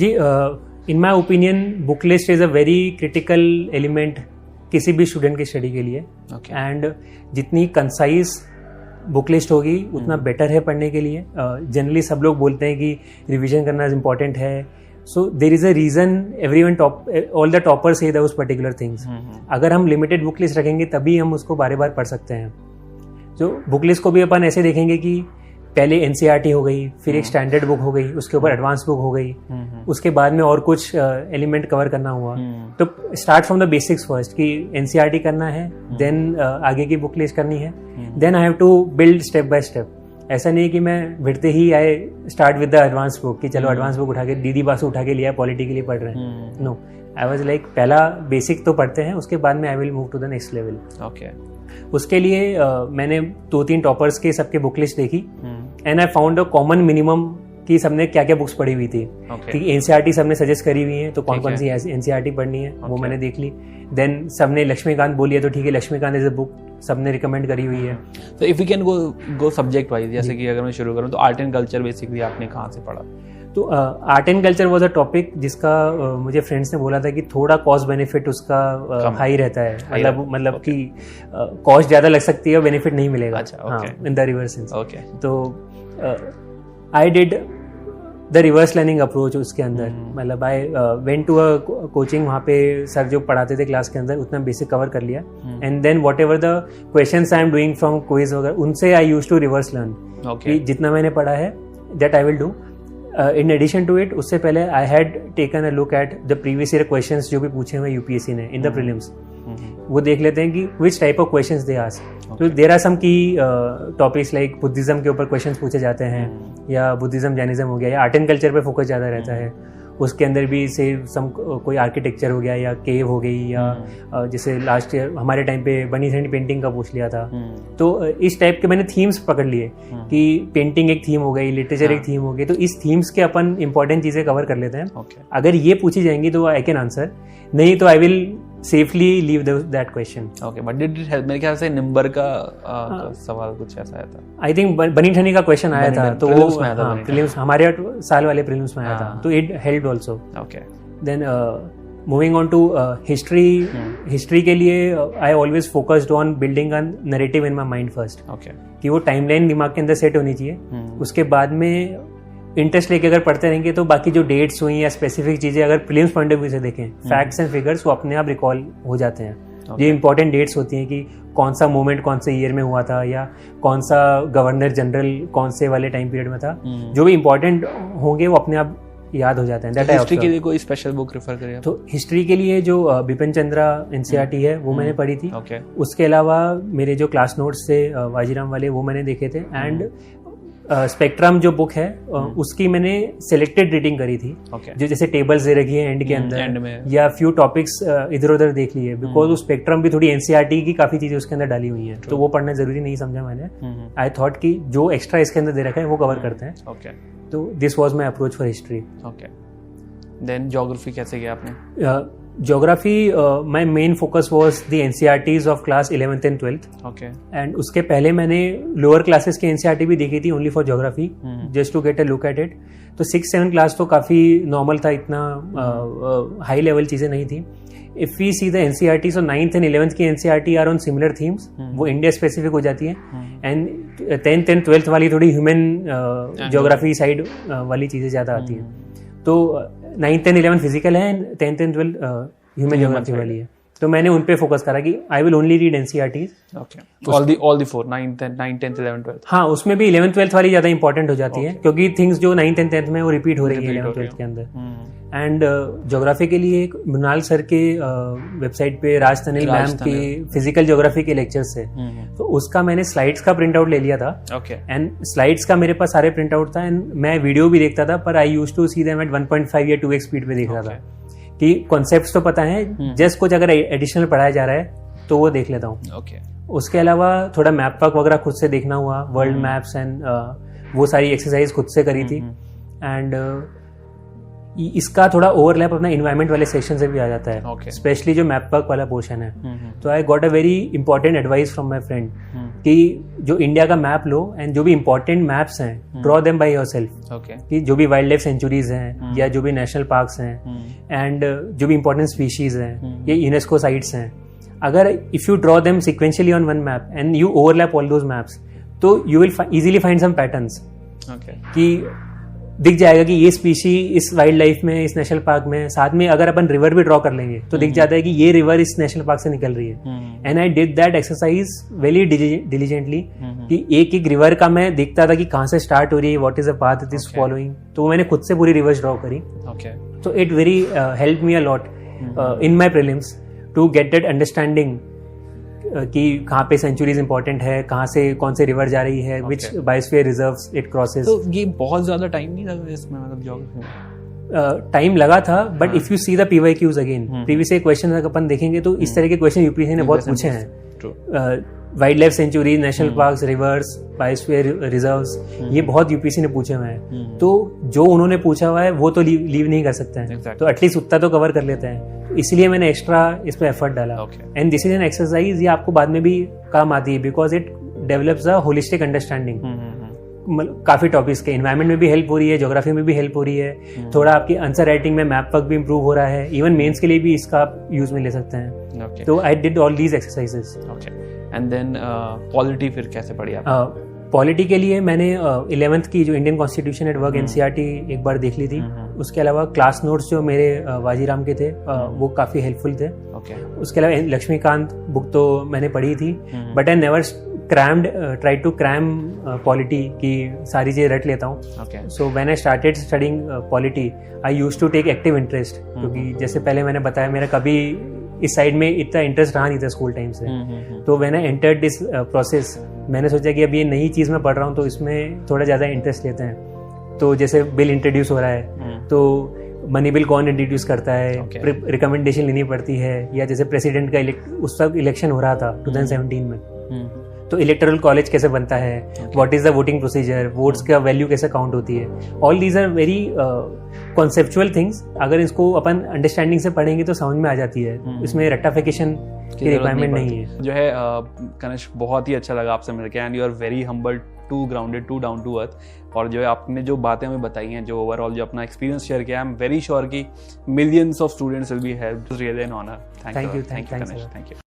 Ji, in my opinion book list is a very critical element किसी भी student की study के लिए। एंड जितनी कंसाइज बुक लिस्ट होगी उतना बेटर है पढ़ने के लिए। जनरली सब लोग बोलते हैं कि रिवीजन करना इम्पॉर्टेंट है, so there is a reason everyone all the topper से दोस पर्टिकुलर थिंग्स। अगर हम लिमिटेड बुक लिस्ट रखेंगे तभी हम उसको बार बार पढ़ सकते हैं। जो बुक लिस्ट को भी अपन ऐसे देखेंगे कि पहले एनसीईआरटी हो गई, फिर एक स्टैंडर्ड बुक हो गई, उसके ऊपर एडवांस बुक हो गई, उसके बाद में और कुछ एलिमेंट कवर करना हुआ। तो start from the basics first कि एनसीईआरटी करना है, देन आगे की बुक लिस्ट करनी है, then I have to build step by step. ऐसा नहीं है कि मैं भिड़ते ही I start with the advance book कि चलो एडवांस बुक उठा के दीदी बासु उठा के लिया पॉलिटी के लिए पढ़ रहे हैं। नो, आई वाज लाइक पहला बेसिक तो पढ़ते हैं, उसके बाद में I will move to the next level. Okay, उसके लिए मैंने 2-3 टॉपर्स के सबके बुक लिस्ट देखी and I found a common minimum कि सबने क्या क्या बुक्स पढ़ी हुई थी। कि एनसीईआरटी सबने सजेस्ट करी हुई है तो कौन कौन सी एनसीईआरटी पढ़नी है वो मैंने देख ली। देन सबने लक्ष्मीकांत बोली है तो ठीक है, लक्ष्मीकांत इज अ बुक सबने रिकमेंड करी हुई है। तो if we can go subject wise, जैसे कि अगर मैं शुरू करूं तो आर्ट एंड कल्चर बेसिकली आपने कहाँ से पढ़ा? तो art and culture was a topic जिसका मुझे फ्रेंड्स ने बोला था कि थोड़ा कॉस्ट बेनिफिट उसका हाई रहता है, मतलब कि कॉस्ट ज्यादा लग सकती है, बेनिफिट नहीं मिलेगा। अच्छा, इन द रिवर्स सेंस। तो I did the reverse learning approach उसके अंदर। मतलब I went to a coaching, वहाँ पे सर जो पढ़ाते थे क्लास के अंदर उतना बेसिक कवर कर लिया and then whatever the questions I am doing from quiz वगैरह उनसे I use to reverse learn कि जितना मैंने पढ़ा है that I will do. In addition to it, उससे पहले I had taken a look at the previous year questions जो भी पूछे हुए यूपीएससी ने इन द प्रीलिम्स। वो देख लेते हैं कि which type of questions they ask. तो देयर आर सम की टॉपिक्स लाइक बुद्धिज्म के ऊपर क्वेश्चंस पूछे जाते हैं, या बुद्धिज्म जैनिज्म हो गया, या आर्ट एंड कल्चर पे फोकस ज्यादा रहता है। उसके अंदर भी से कोई आर्किटेक्चर हो गया या केव हो गई, या जैसे लास्ट ईयर हमारे टाइम पे बनी सैंड पेंटिंग का पूछ लिया था। तो इस टाइप के मैंने थीम्स पकड़ लिए कि पेंटिंग एक थीम हो गई, लिटरेचर एक थीम हो गई, तो इस थीम्स के अपन इंपॉर्टेंट चीजें कवर कर लेते हैं। अगर ये पूछी जाएंगी तो आई कैन आंसर, नहीं तो I will safely leave that question. Okay, but did it help? मेरे ख्याल से नंबर का सवाल कुछ ऐसा आया था। आई थिंक बनी ठनी का क्वेश्चन आया था, तो वो प्रीलिम्स हमारे साल वाले प्रीलिम्स में आया था, तो it help also. Okay, then moving on to history के लिए I always focused on building a narrative in my mind first. Okay, कि वो टाइमलाइन दिमाग के अंदर सेट होनी चाहिए। उसके बाद में इंटरेस्ट लेके अगर पढ़ते रहेंगे तो बाकी जो डेट्स हुई या स्पेसिफिक चीजें अगर प्रीलिम्स पॉइंट ऑफ व्यू से देखें, फैक्ट्स एंड फिगर्स वो अपने आप रिकॉल हो जाते हैं। ये इंपॉर्टेंट डेट्स होती हैं कि कौन सा मूवमेंट कौन से ईयर में हुआ था, या कौन सा गवर्नर जनरल कौन से वाले टाइम पीरियड में था, जो भी इंपॉर्टेंट होंगे वो अपने आप याद हो जाते हैं। हिस्ट्री के लिए कोई स्पेशल बुक रेफर करें? तो हिस्ट्री के लिए जो बिपिन चंद्रा एनसीईआरटी है वो मैंने पढ़ी थी। उसके अलावा मेरे जो क्लास नोट्स थे वाजीराम वाले वो मैंने देखे थे। एंड स्पेक्ट्रम जो बुक है उसकी मैंने सिलेक्टेड रीडिंग करी थी। जो जैसे टेबल्स दे रखी है एंड के अंदर, या फ्यू टॉपिक्स इधर उधर देख लिए, बिकॉज वो स्पेक्ट्रम भी थोड़ी एनसीईआरटी की काफी चीजें उसके अंदर डाली हुई है, तो वो पढ़ना जरूरी नहीं समझा मैंने। आई थॉट कि जो एक्स्ट्रा इसके अंदर दे रखा है वो कवर करते हैं। तो this was my approach for history. Then geography कैसे किया आपने? Geography my main focus was the NCERTs of class 11th and 12th। And उसके पहले मैंने लोअर क्लासेस की एनसीईआरटी भी देखी थी only for geography, just to get a look at it. तो 6th-7th क्लास तो काफी नॉर्मल था, इतना हाई लेवल चीजें नहीं थी। If we see the NCERT, so 9th and 11th की NCERT are on similar themes, वो इंडिया स्पेसिफिक हो जाती है। एंड 10th एंड 12th वाली थोड़ी ह्यूमन ज्योग्राफी साइड वाली चीजें ज्यादा आती हैं। तो 9th एंड 11th फिजिकल है, and 10th and 12th human geography वाली है। तो मैंने उन पे फोकस करा कि I will only read NCERTs. All the 4 9th 10th 11th 12th। हाँ, उसमें भी 11th 12th वाली ज्यादा इंपॉर्टेंट हो जाती है, क्योंकि थिंग्स जो 9th एंड 10th में वो रिपीट हो रही है 11th 12th के अंदर। एंड ज्योग्राफी के लिए मृणाल सर के वेबसाइट पे राज तनिल मैम के फिजिकल ज्योग्राफी के लेक्चर्स है, तो उसका मैंने स्लाइड्स का प्रिंट आउट ले लिया था। एंड स्लाइड्स का मेरे पास सारे प्रिंट आउट था, एंड मैं वीडियो भी देखता था, पर I used to see them at 1.5 या 2x स्पीड पे देख रहा था कि कॉन्सेप्ट्स तो पता है, जस्ट कुछ अगर एडिशनल पढ़ाया जा रहा है तो वो देख लेता हूँ। उसके अलावा थोड़ा मैप वर्क वगैरह खुद से देखना हुआ, वर्ल्ड मैप्स एंड वो सारी एक्सरसाइज खुद से करी थी। एंड इसका थोड़ा ओवरलैप अपना इन्वायरमेंट वाले सेक्शन से भी आ जाता है, स्पेशली जो मैप वर्क वाला पोर्शन है। तो I got a very important advice from my friend कि जो इंडिया का मैप लो एंड जो भी इंपॉर्टेंट मैप्स हैं draw them by yourself, okay, कि जो भी वाइल्ड लाइफ सेंचुरीज हैं या जो भी नेशनल पार्क्स हैं एंड जो भी इंपॉर्टेंट स्पीशीज हैं ये यूनेस्को साइट्स हैं, अगर if you draw them sequentially on one map and you overlap all those maps तो you will easily find some patterns, कि दिख जाएगा कि ये स्पीशी इस वाइल्ड लाइफ में, इस नेशनल पार्क में, साथ में अगर अपन रिवर भी ड्रॉ कर लेंगे तो दिख जाता है कि ये रिवर इस नेशनल पार्क से निकल रही है। And I did that exercise very diligently, कि एक एक रिवर का मैं देखता था कि कहाँ से स्टार्ट हो रही है, what is the path it is following, तो मैंने खुद से पूरी रिवर्स ड्रॉ करी। तो it very help me a lot in my prelims to get that understanding कि कहाँ पे सेंचुरीज इंपॉर्टेंट है, कहाँ से कौन से रिवर जा रही है, विच बायोस्फीयर रिजर्व्स इट क्रॉसेस। तो ये बहुत ज्यादा टाइम नहीं लगा इसमें, मतलब ज्योग्राफी टाइम लगा था, but if you see the PYQs again, previous question अगर अपन देखेंगे तो इस तरह के क्वेश्चन यूपीएससी ने बहुत पूछे हैं। Wild life sanctuary, national parks, reverse, biosphere reserves, ये बहुत यूपीएससी ने पूछे हुए हैं। तो जो उन्होंने पूछा हुआ है वो तो लीव नहीं कर सकते हैं, तो एटलीस्ट उतना तो कवर कर लेते हैं, इसलिए मैंने एक्स्ट्रा इस पे एफर्ट डाला। And this is an exercise, ये आपको बाद में भी काम आती है because it develops a holistic understanding. काफी टॉपिक्स के एनवायरमेंट में भी हेल्प हो रही है, ज्योग्राफी में भी हेल्प हो रही है, थोड़ा आपकी आंसर राइटिंग में मैप वर्क भी इंप्रूव हो रहा है, इवन मेंस के लिए भी इसका आप यूज में ले सकते हैं। तो I did all these exercises. And then polity फिर कैसे पढ़ी आप? पॉलिटी के लिए मैंने 11th की जो Indian constitution at work NCERT एक बार देख ली थी। उसके अलावा क्लास नोट्स जो मेरे वाजीराम के थे वो काफ़ी हेल्पफुल थे। उसके अलावा लक्ष्मीकांत बुक तो मैंने पढ़ी थी, but I never try to cram polity की सारी चीज़ें रट लेता हूँ। So when I started studying polity I used to take active interest, क्योंकि जैसे पहले मैंने बताया मेरा कभी इस साइड में इतना इंटरेस्ट रहा नहीं था स्कूल टाइम से। तो when I entered this process मैंने सोचा कि अब ये नई चीज़ मैं पढ़ रहा हूँ तो इसमें थोड़ा ज़्यादा इंटरेस्ट लेते हैं। तो जैसे बिल इंट्रोड्यूस हो रहा है तो मनी बिल कौन इंट्रोड्यूस करता है, रिकमेंडेशन लेनी पड़ती है, या जैसे प्रेसिडेंट का उस वक्त इलेक्शन हो रहा था 2017 में, तो इलेक्टोरल कॉलेज कैसे बनता है, what is the voting procedure, votes का वैल्यू कैसे काउंट होती है, all these are very conceptual things. अगर इसको अपन अंडरस्टैंडिंग से पढ़ेंगे तो समझ में आ जाती है, इसमें रेक्टिफिकेशन की रिक्वायरमेंट नहीं है। जो है कनिष्क, बहुत ही अच्छा लगा आपसे मिलकर, and you are very humble, too grounded, too down to earth, और जो है आपने जो बातें हमें बताई हैं, जो ओवरऑल जो अपना एक्सपीरियंस शेयर किया, आई एम वेरी श्योर कि millions of students will be helped. Really an honour. Thank you Kanishk, thank you.